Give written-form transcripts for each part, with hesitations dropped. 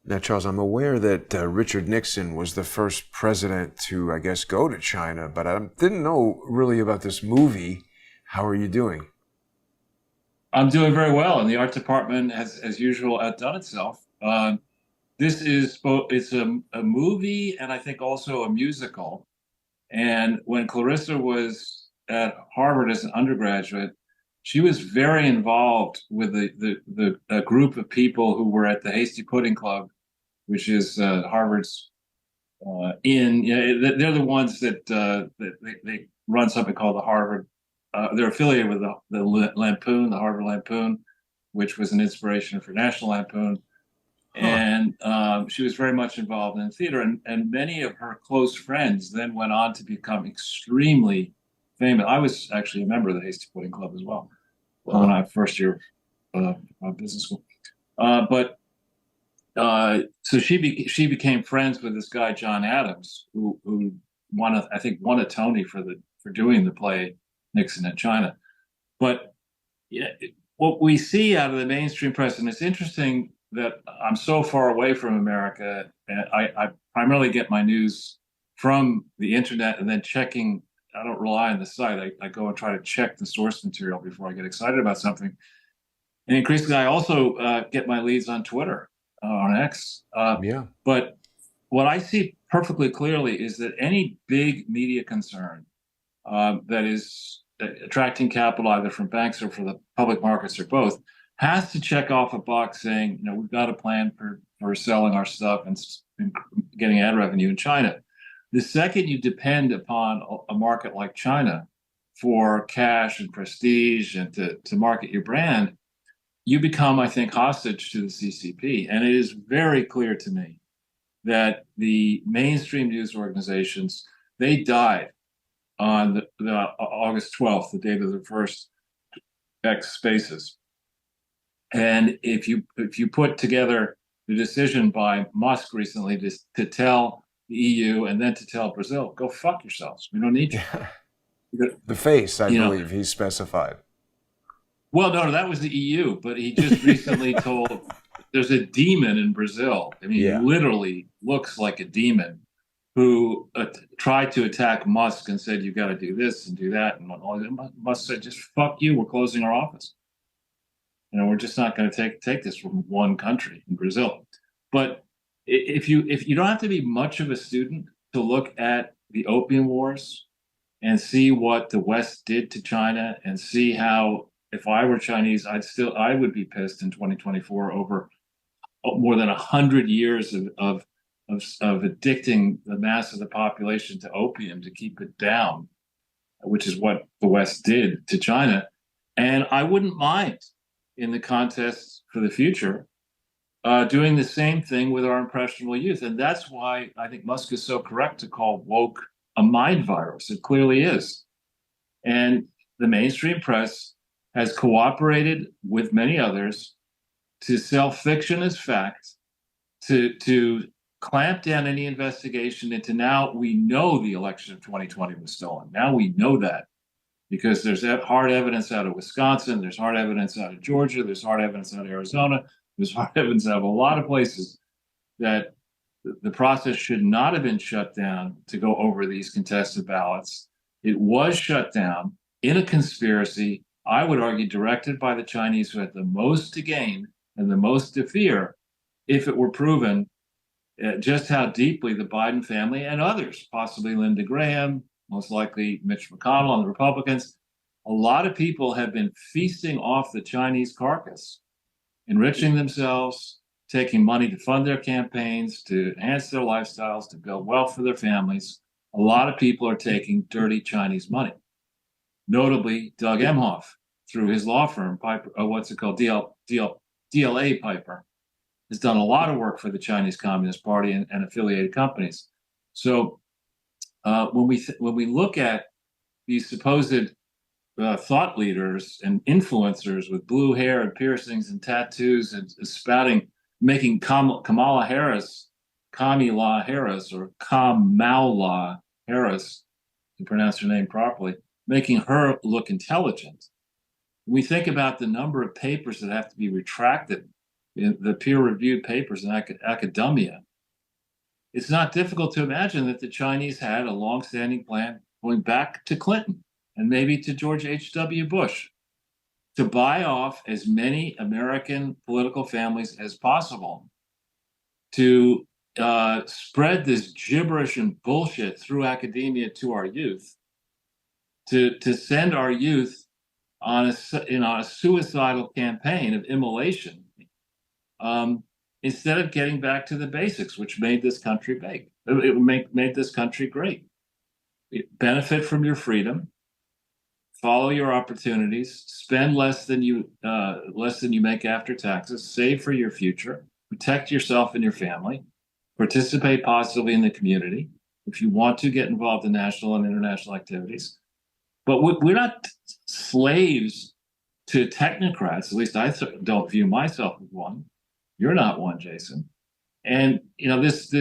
Now, Charles, I'm aware that Richard Nixon was the first president to, I guess, go to China, but I didn't know really about this movie. How are you doing? I'm doing very well, and the art department, as usual, outdone itself. This is both it's a movie and I think also a musical. And when Clarissa was at Harvard as an undergraduate, she was very involved with the a group of people who were at the Hasty Pudding Club, which is Harvard's in. You know, they're the ones that they run something called the Harvard. They're affiliated with the Lampoon, the Harvard Lampoon, which was an inspiration for National Lampoon. Huh. And she was very much involved in theater, and many of her close friends then went on to become extremely famous. I was actually a member of the Hasty Pudding Club as well when Wow. I first year business school. But so she became friends with this guy John Adams, who I think won a Tony for doing the play Nixon in China. But yeah, what we see out of the mainstream press, and it's interesting that I'm so far away from America, and I primarily get my news from the internet and then checking. I don't rely on the site. I go and try to check the source material before I get excited about something. And increasingly, I also get my leads on Twitter, on X. Yeah. But what I see perfectly clearly is that any big media concern that is attracting capital either from banks or from the public markets or both has to check off a box saying, you know, we've got a plan for selling our stuff and getting ad revenue in China. The second you depend upon a market like China for cash and prestige and to market your brand, you become, I think, hostage to the CCP. And it is very clear to me that the mainstream news organizations, they died on the August 12th, the date of the first X spaces. And if you put together the decision by Musk recently to tell the EU and then to tell Brazil, go fuck yourselves. We don't need you. Yeah. The face, I You know, believe he specified. well, no, that was the EU, but he just recently told there's a demon in Brazil. I mean, he Yeah. literally looks like a demon who tried to attack Musk and said, you got to do this and do that. And Musk said, just fuck you. We're closing our office. You know, we're just not going to take this from one country in Brazil. But if you don't have to be much of a student to look at the opium wars and see what the West did to China and see how if I were Chinese, I would be pissed in 2024 over more than 100 years of addicting the mass of the population to opium to keep it down, which is what the West did to China. And I wouldn't mind in the contest for the future doing the same thing with our impressionable youth. And that's why I think Musk is so correct to call woke a mind virus. It clearly is. And the mainstream press has cooperated with many others to sell fiction as fact, to clamp down any investigation into now we know the election of 2020 was stolen. Now we know that because there's hard evidence out of Wisconsin, there's hard evidence out of Georgia, there's hard evidence out of Arizona, there's hard evidence out of a lot of places that the process should not have been shut down to go over these contested ballots. It was shut down in a conspiracy, I would argue, directed by the Chinese who had the most to gain and the most to fear if it were proven just how deeply the Biden family and others, possibly Linda Graham, most likely Mitch McConnell and the Republicans, a lot of people have been feasting off the Chinese carcass, enriching themselves, taking money to fund their campaigns, to enhance their lifestyles, to build wealth for their families. A lot of people are taking dirty Chinese money, notably Doug Emhoff through his law firm, Piper, what's it called, DLA Piper, has done a lot of work for the Chinese Communist Party and affiliated companies. So when we look at these supposed thought leaders and influencers with blue hair and piercings and tattoos and spouting, making Kamala Harris, Kamala Harris, or Kamala Harris, to pronounce her name properly, making her look intelligent. We think about the number of papers that have to be retracted in the peer-reviewed papers in academia, it's not difficult to imagine that the Chinese had a long-standing plan going back to Clinton and maybe to George H.W. Bush to buy off as many American political families as possible, to spread this gibberish and bullshit through academia to our youth, to send our youth on a suicidal campaign of immolation, instead of getting back to the basics, which made this country big. It made this country great. Benefit from your freedom, follow your opportunities, spend less than you make after taxes, save for your future, protect yourself and your family, participate positively in the community. If you want to, get involved in national and international activities. But we're not slaves to technocrats. At least I don't view myself as one. You're not one, Jason. And this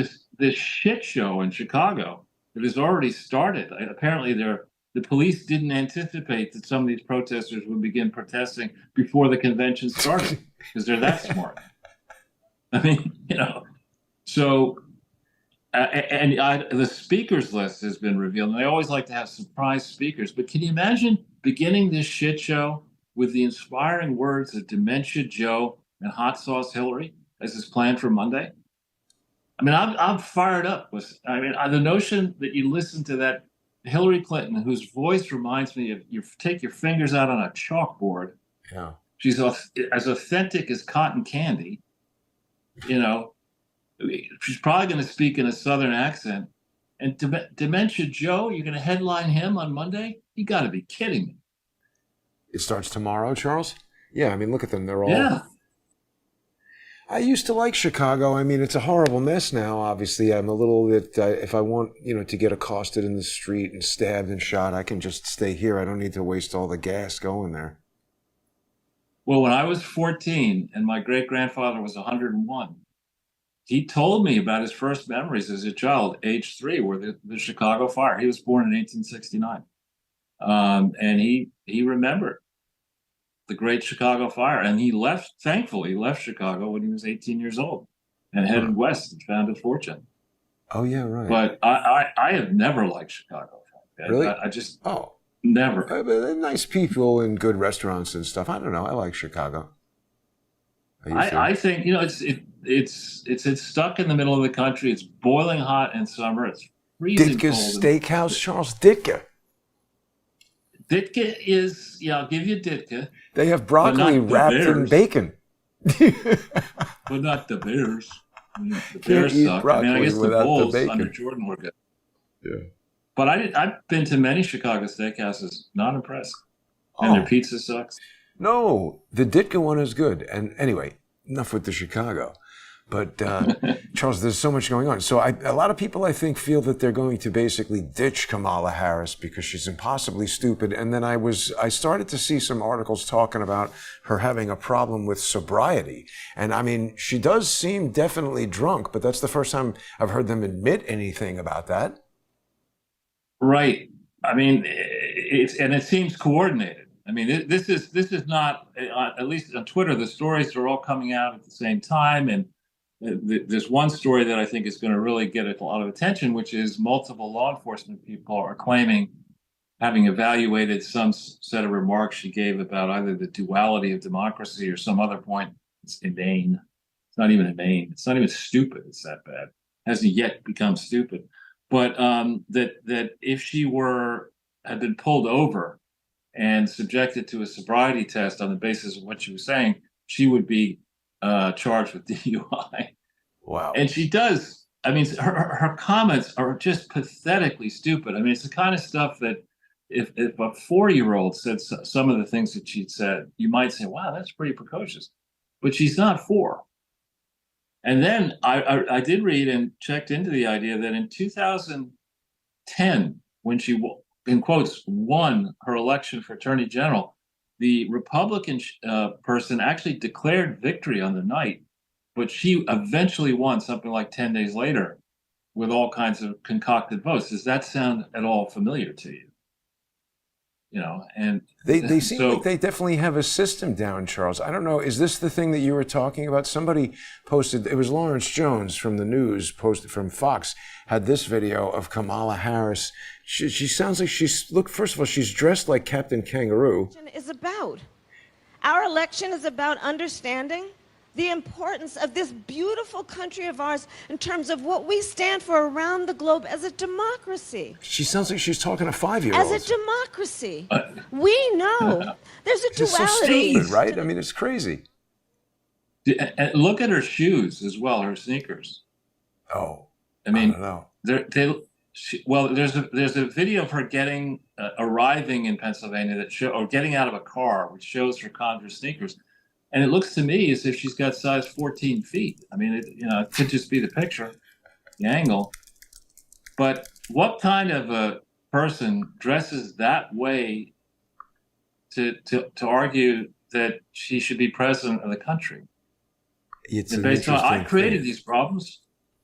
shit show in Chicago that has already started. Apparently, the police didn't anticipate that some of these protesters would begin protesting before the convention started because they're that smart. I mean, so. The speakers list has been revealed, and they always like to have surprise speakers. But can you imagine beginning this shit show with the inspiring words of Dementia Joe and Hot Sauce Hillary as is planned for Monday? I mean, I'm fired up. The notion that you listen to that Hillary Clinton, whose voice reminds me of you take your fingers out on a chalkboard. Yeah, she's as authentic as cotton candy. She's probably going to speak in a Southern accent. And Dementia Joe, you're going to headline him on Monday? You got to be kidding me. It starts tomorrow, Charles? Yeah, I mean, look at them. They're all... Yeah. I used to like Chicago. I mean, it's a horrible mess now, obviously. I'm a little bit... if I want, to get accosted in the street and stabbed and shot, I can just stay here. I don't need to waste all the gas going there. Well, when I was 14 and my great-grandfather was 101, he told me about his first memories as a child, age 3, were the Chicago fire. He was born in 1869. And he remembered the Great Chicago Fire. And thankfully left Chicago when he was 18 years old and headed west and found a fortune. Oh, yeah, right. But I have never liked Chicago. Okay? Really? I just never. They're nice people and good restaurants and stuff. I don't know. I like Chicago. I think, it's stuck in the middle of the country. It's boiling hot in summer. It's freezing Ditka's cold. Steakhouse, Charles. Ditka. Ditka is, I'll give you Ditka. They have broccoli wrapped in bacon. But not the Bears. The Bears suck. I guess the Bulls under Jordan were good. Yeah. But I've been to many Chicago steakhouses. Not impressed. And their pizza sucks. No, the Ditka one is good. And anyway, enough with the Chicago. But Charles, there's so much going on. So a lot of people, I think, feel that they're going to basically ditch Kamala Harris because she's impossibly stupid. And then I started to see some articles talking about her having a problem with sobriety. And I mean, she does seem definitely drunk, but that's the first time I've heard them admit anything about that. Right. I mean, it seems coordinated. I mean, this is not, at least on Twitter, the stories are all coming out at the same time. And there's one story that I think is going to really get a lot of attention, which is multiple law enforcement people are claiming, having evaluated some set of remarks she gave about either the duality of democracy or some other point. It's inane. It's not even inane. It's not even stupid. It's that bad. It hasn't yet become stupid. But that if she had been pulled over and subjected to a sobriety test on the basis of what she was saying, she would be charged with DUI. Wow. And she does. I mean, her comments are just pathetically stupid. I mean, it's the kind of stuff that if a 4-year-old said some of the things that she'd said, you might say, wow, that's pretty precocious. But she's not 4. And then I did read and checked into the idea that in 2010, when she, in quotes, won her election for Attorney General, the Republican person actually declared victory on the night, but she eventually won something like 10 days later with all kinds of concocted votes. Does that sound at all familiar to you? and They seem so like they definitely have a system down, Charles. I don't know. Is this the thing that you were talking about? Somebody posted, it was Lawrence Jones from the news, posted from Fox, had this video of Kamala Harris. She sounds like first of all, she's dressed like Captain Kangaroo. Is about. Our election is about understanding the importance of this beautiful country of ours in terms of what we stand for around the globe as a democracy. She sounds like she's talking to 5-year-olds. As a democracy. We know there's a It's so duality. stupid, right? I mean, it's crazy. and look at her shoes as well, her sneakers. Oh, I mean, I don't know. there's a video of her arriving in Pennsylvania or getting out of a car, which shows her Converse sneakers. And it looks to me as if she's got size 14 feet. I mean, it could just be the picture, the angle. But what kind of a person dresses that way to argue that she should be president of the country? It's And an based on, I interesting created thing. these problems.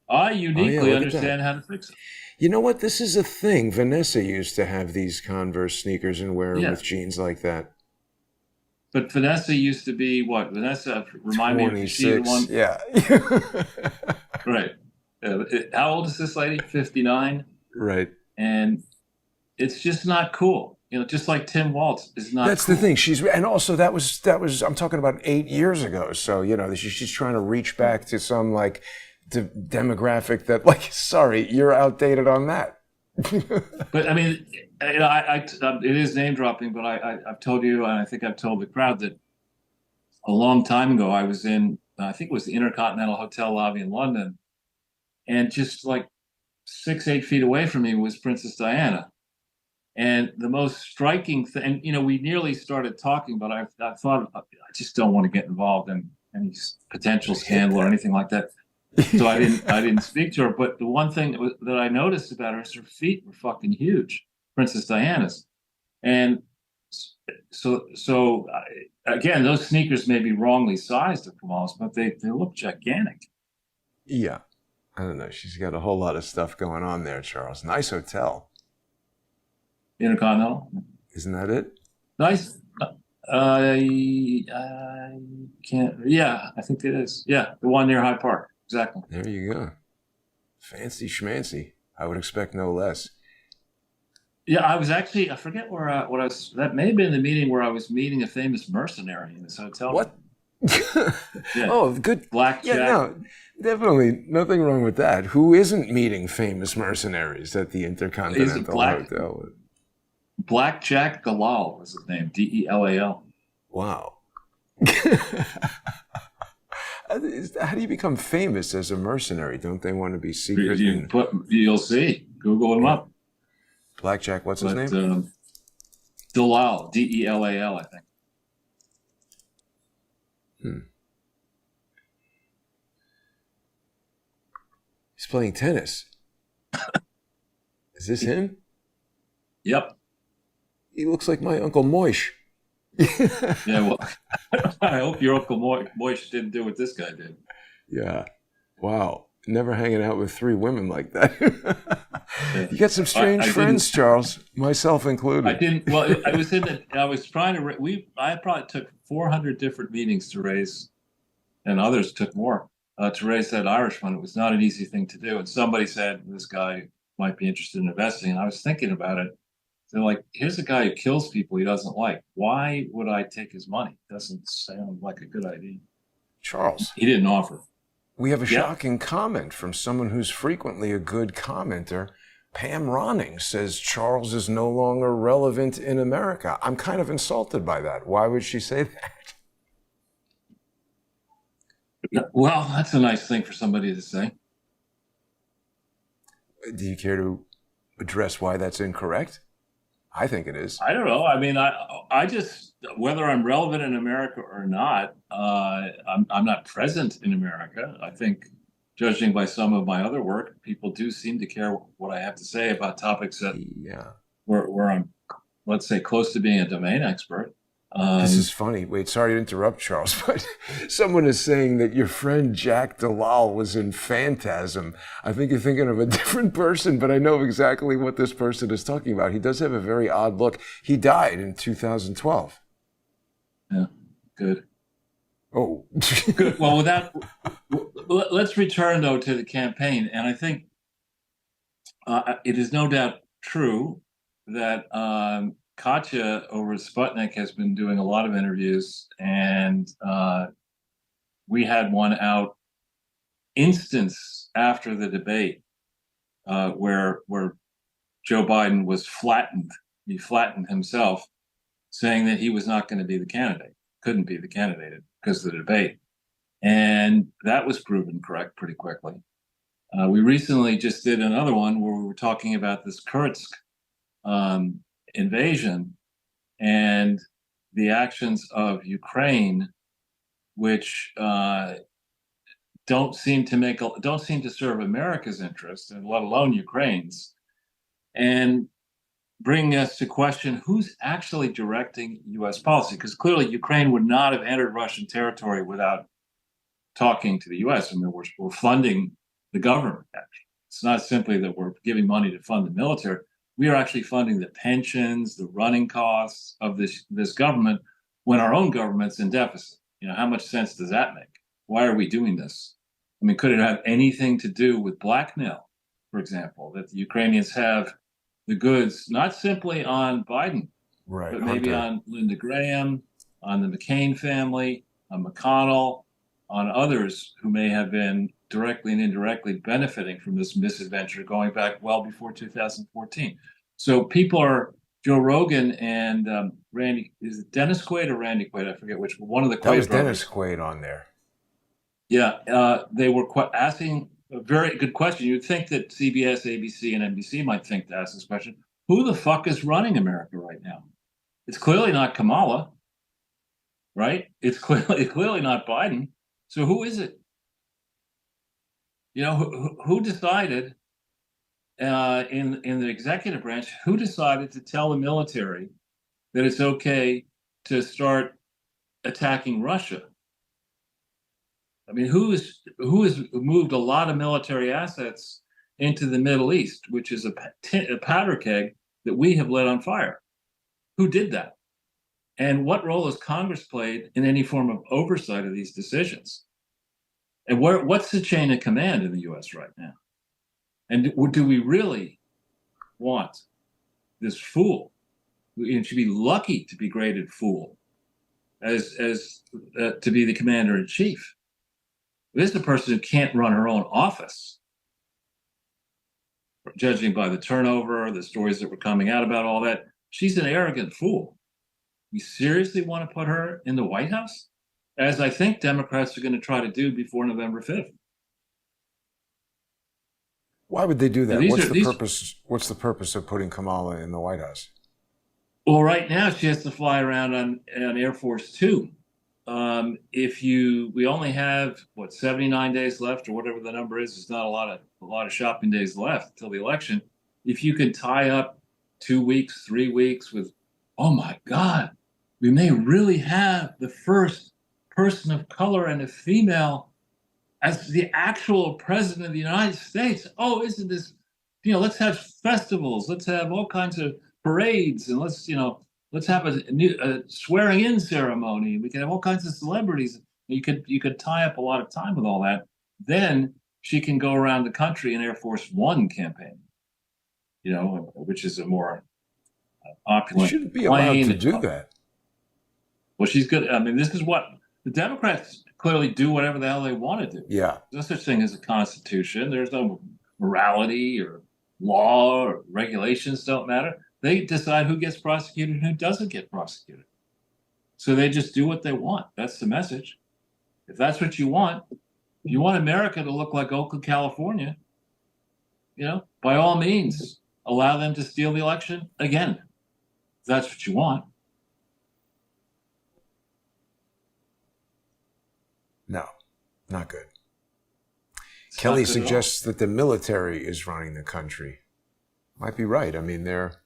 I uniquely look at understand that. how to fix it. You know what? This is a thing. Vanessa used to have these Converse sneakers and wear them Yeah. with jeans like that. But Vanessa used to be what? Vanessa, remind me, is she the 26. one? Yeah. Right. How old is this lady? 59? Right. And it's just not cool. Just like Tim Waltz is not That's cool. the thing. And also that was I'm talking about 8 years ago. So, she's trying to reach back to some like demographic that sorry, you're outdated on that. But I mean, it is name dropping, but I've told you, and I think I've told the crowd that a long time ago I was in, I think it was the Intercontinental Hotel lobby in London, and just like 6-8 feet away from me was Princess Diana. And the most striking thing, we nearly started talking, but I thought I just don't want to get involved in any potential scandal or anything like that. So I didn't speak to her. But the one thing that I noticed about her is her feet were fucking huge, Princess Diana's. And so again, those sneakers may be wrongly sized to Kamala's, but they look gigantic. Yeah. I don't know. She's got a whole lot of stuff going on there, Charles. Nice hotel. Intercontinental. Isn't that it? Nice. I can't. Yeah, I think it is. Yeah, the one near Hyde Park. Exactly. There you go. Fancy schmancy. I would expect no less. Yeah, I forget what I was. That may have been the meeting where I was meeting a famous mercenary in this hotel. What? Yeah. Oh, good. Black Yeah, Jack. no, definitely nothing wrong with that. Who isn't meeting famous mercenaries at the Intercontinental Hotel? Black Jack Galal was his name. Delal. Wow. How do you become famous as a mercenary? Don't they want to be secret? You'll see. Google him up. Blackjack, what's his name? Delal. Delal, I think. He's playing tennis. Is this him? Yep. He looks like my Uncle Moish. Yeah, well, I hope your Uncle Moish didn't do what this guy did. Yeah. Wow. Never hanging out with 3 women like that. You got some strange friends, Charles, myself included. I didn't. Well, I was trying to. I probably took 400 different meetings to raise, and others took more to raise that Irish fund. It was not an easy thing to do. And somebody said this guy might be interested in investing, and I was thinking about it. They're like, here's a guy who kills people he doesn't like. Why would I take his money? Doesn't sound like a good idea. Charles, He didn't offer. we have a shocking comment from someone who's frequently a good commenter. Pam Ronning says Charles is no longer relevant in America. I'm kind of insulted by that. Why would she say that? Well, that's a nice thing for somebody to say. Do you care to address why that's incorrect? I think it is. I don't know. I mean, I just, whether I'm relevant in America or not, I'm not present in America. I think, judging by some of my other work, people do seem to care what I have to say about topics that where I'm, let's say, close to being a domain expert. This is funny. Wait, sorry to interrupt, Charles, but someone is saying that your friend Jack Dalal was in Phantasm. I think you're thinking of a different person, but I know exactly what this person is talking about. He does have a very odd look. He died in 2012. Yeah, good. Oh. Good. Well, let's return, though, to the campaign. And I think it is no doubt true that Katya over at Sputnik has been doing a lot of interviews, and we had one out instance after the debate where Joe Biden was flattened. He flattened himself, saying that he was not going to be the candidate, couldn't be the candidate because of the debate. And that was proven correct pretty quickly. We recently just did another one where we were talking about this Kursk invasion and the actions of Ukraine, which don't seem to serve America's interest, and let alone Ukraine's, and bringing us to question who's actually directing U.S. policy, because clearly Ukraine would not have entered Russian territory without talking to the U.S. I mean, we're funding the government, actually. It's not simply that we're giving money to fund the military. We are actually funding the pensions, the running costs of this government when our own government's in deficit. You know, how much sense does that make? Why are we doing this? I mean, could it have anything to do with blackmail, for example, that the Ukrainians have the goods, not simply on Biden, Right, but maybe on Linda Graham, on the McCain family, on McConnell, on others who may have been directly and indirectly benefiting from this misadventure going back well before 2014. So people are, Joe Rogan and Randy, is it Dennis Quaid or Randy Quaid? I forget which one of the Quaid That was brothers. Dennis Quaid on there. Yeah, they were asking a very good question. You'd think that CBS, ABC, and NBC might think to ask this question. Who the fuck is running America right now? It's clearly not Kamala, right? It's clearly not Biden. So who is it? You know, who decided in the executive branch, who decided to tell the military that it's okay to start attacking Russia? I mean, who has moved a lot of military assets into the Middle East, which is a powder keg that we have lit on fire? Who did that? And what role has Congress played in any form of oversight of these decisions? And what's the chain of command in the U.S. right now? And do we really want this fool? We should be lucky to be graded fool as to be the commander in chief. This is a person who can't run her own office. Judging by the turnover, the stories that were coming out about all that, she's an arrogant fool. We seriously want to put her in the White House? As I think Democrats are going to try to do before November 5th. Why would they do that? Purpose? What's the purpose of putting Kamala in the White House? Well, right now she has to fly around on Air Force Two. We only have 79 days left, or whatever the number is. There's not a lot of shopping days left until the election. If you could tie up 2 weeks, 3 weeks with, oh my God, we may really have the first person of color and a female as the actual president of the United States. Oh, isn't this, let's have festivals, let's have all kinds of parades, and let's have a swearing in ceremony. We can have all kinds of celebrities. You could tie up a lot of time with all that. Then she can go around the country in Air Force One campaign, which is a more opulent. She shouldn't be allowed to do that. Well, she's good. I mean, this is what the Democrats clearly do, whatever the hell they want to do. Yeah. There's no such thing as a constitution. There's no morality or law or regulations don't matter. They decide who gets prosecuted and who doesn't get prosecuted. So they just do what they want. That's the message. If that's what you want, if you want America to look like Oakland, California, by all means, allow them to steal the election again. If that's what you want. No, not good. It's Kelly not good suggests that the military is running the country. Might be right. I mean, they're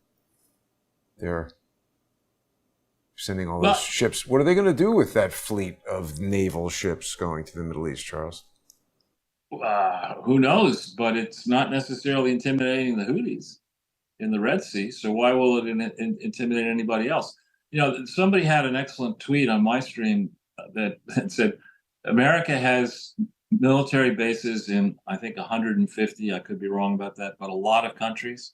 sending all Well, those ships. What are they going to do with that fleet of naval ships going to the Middle East, Charles? who knows? But it's not necessarily intimidating the Houthis in the Red Sea. So why will it intimidate anybody else? You know, somebody had an excellent tweet on my stream that said, America has military bases in, I think, 150. I could be wrong about that, but a lot of countries.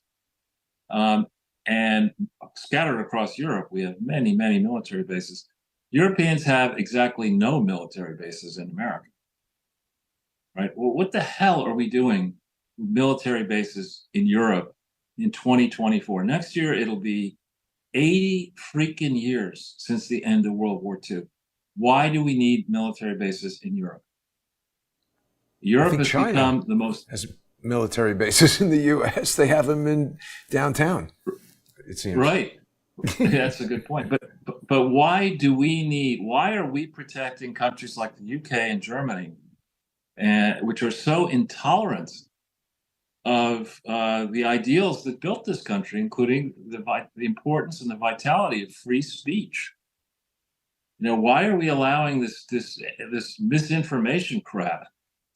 And scattered across Europe, we have many, many military bases. Europeans have exactly no military bases in America. Right? Well, what the hell are we doing with military bases in Europe in 2024? Next year, it'll be 80 freaking years since the end of World War II. Why do we need military bases in Europe? Europe has China become the most has military bases in the U.S. They have them in downtown. It seems right. That's a good point. But why do we need? Why are we protecting countries like the UK and Germany, which are so intolerant of the ideals that built this country, including the importance and the vitality of free speech? You know, why are we allowing this misinformation crap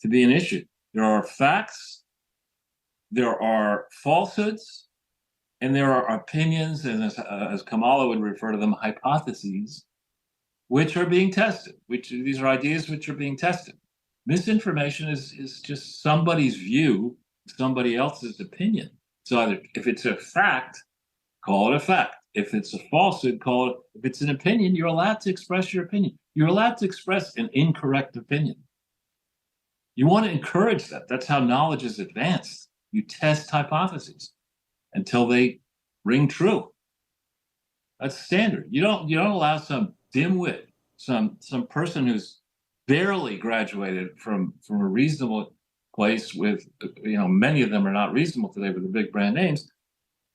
to be an issue? There are facts, there are falsehoods, and there are opinions, and as Kamala would refer to them, hypotheses, which are being tested. These are ideas which are being tested. Misinformation is just somebody's view, somebody else's opinion. So either if it's a fact, call it a fact. If it's a falsehood, call it. If it's an opinion, you're allowed to express your opinion. You're allowed to express an incorrect opinion. You want to encourage that. That's how knowledge is advanced. You test hypotheses until they ring true. That's standard. You don't allow some dimwit, some person who's barely graduated from a reasonable place with, many of them are not reasonable today with the big brand names.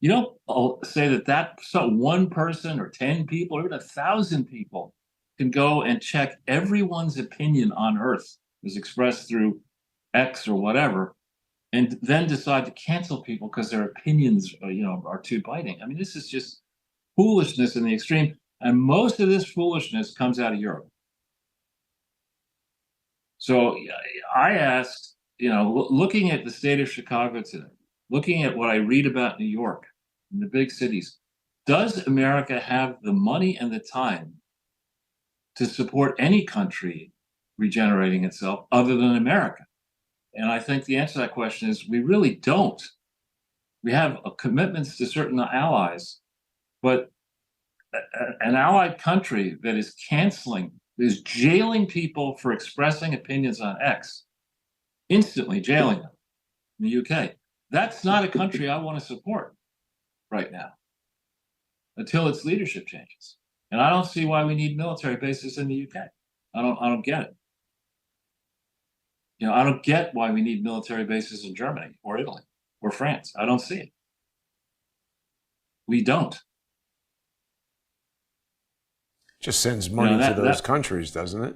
You don't say that one person or 10 people or even 1,000 people can go and check everyone's opinion on Earth as expressed through X or whatever, and then decide to cancel people because their opinions, are too biting. I mean, this is just foolishness in the extreme, and most of this foolishness comes out of Europe. So I asked, looking at the state of Chicago today, looking at what I read about New York and the big cities, does America have the money and the time to support any country regenerating itself other than America? And I think the answer to that question is we really don't. We have commitments to certain allies, but an allied country that is is jailing people for expressing opinions on X, instantly jailing them in the UK. That's not a country I want to support right now until its leadership changes. And I don't see why we need military bases in the UK. I don't get it. I don't get why we need military bases in Germany or Italy or France. I don't see it. We don't. Just sends money to those countries, doesn't it?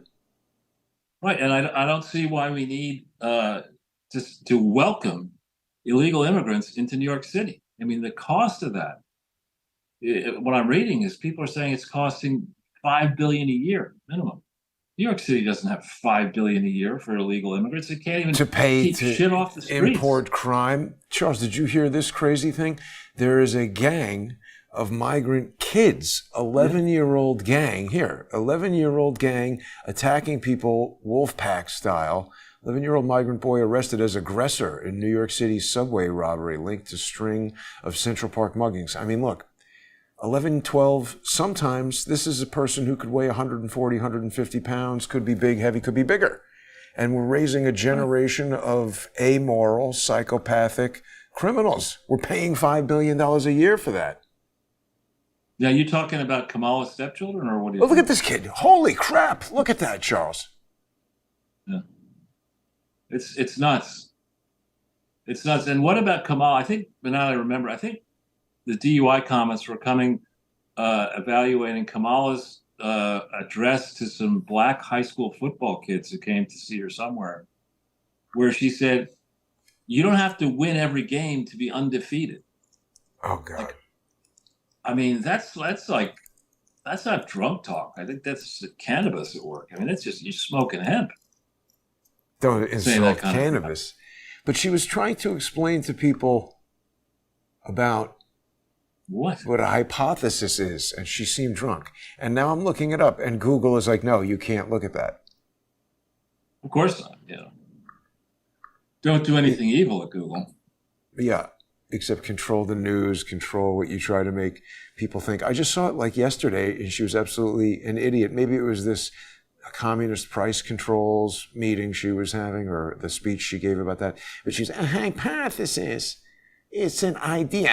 Right, and I don't see why we need to welcome illegal immigrants into New York City. I mean, the cost of that, what I'm reading is people are saying it's costing $5 billion a year minimum. New York City doesn't have $5 billion a year for illegal immigrants. It can't even keep shit off the streets. Import crime. Charles, did you hear this crazy thing? There is a gang of migrant kids, 11-year-old gang here, 11-year-old gang attacking people wolf pack style. 11-year-old migrant boy arrested as aggressor in New York City's subway robbery linked to string of Central Park muggings. I mean, look, 11, 12, sometimes this is a person who could weigh 140, 150 pounds, could be big, heavy, could be bigger. And we're raising a generation of amoral, psychopathic criminals. We're paying $5 billion a year for that. Now, you talking about Kamala's stepchildren, or what? Look at this kid! Holy crap! Look at that, Charles. Yeah, it's nuts. It's nuts. And what about Kamala? I think, but now I remember, I think the DUI comments were coming, evaluating Kamala's address to some black high school football kids who came to see her somewhere, where she said, "You don't have to win every game to be undefeated." Oh God. I mean, that's like that's not drunk talk. I think that's cannabis at work. I mean, that's just you smoking hemp. Don't Saying that insult kind of cannabis. But she was trying to explain to people about What a hypothesis is, and she seemed drunk. And now I'm looking it up, and Google is like, no, you can't look at that. Of course not. Yeah. Don't do anything evil at Google. Yeah, except control the news, control what you try to make people think. I just saw it like yesterday, and she was absolutely an idiot. Maybe it was this communist price controls meeting she was having, or the speech she gave about that. But she's a hypothesis. It's an idea,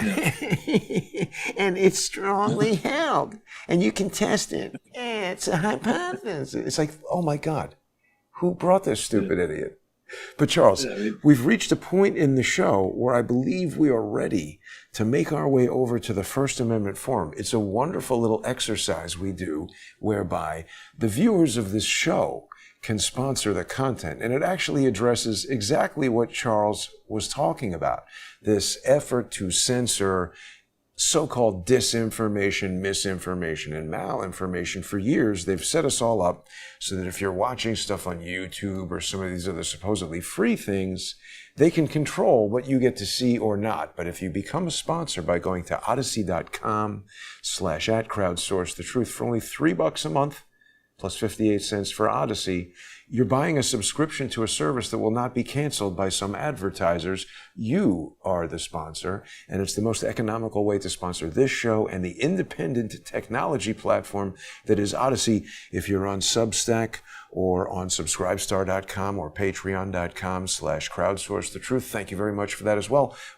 and it's strongly held, and you can test it. It's a hypothesis. It's like, oh my God, who brought this stupid idiot? But Charles, we've reached a point in the show where I believe we are ready to make our way over to the First Amendment Forum. It's a wonderful little exercise we do whereby the viewers of this show can sponsor the content. And it actually addresses exactly what Charles was talking about, this effort to censor so-called disinformation, misinformation, and malinformation. For years, they've set us all up so that if you're watching stuff on YouTube or some of these other supposedly free things, they can control what you get to see or not. But if you become a sponsor by going to odyssey.com/@crowdsource the truth for only $3 a month, plus 58 cents for Odyssey, you're buying a subscription to a service that will not be canceled by some advertisers. You are the sponsor, and it's the most economical way to sponsor this show and the independent technology platform that is Odyssey. If you're on Substack or on subscribestar.com or patreon.com/crowdsource the truth, thank you very much for that as well.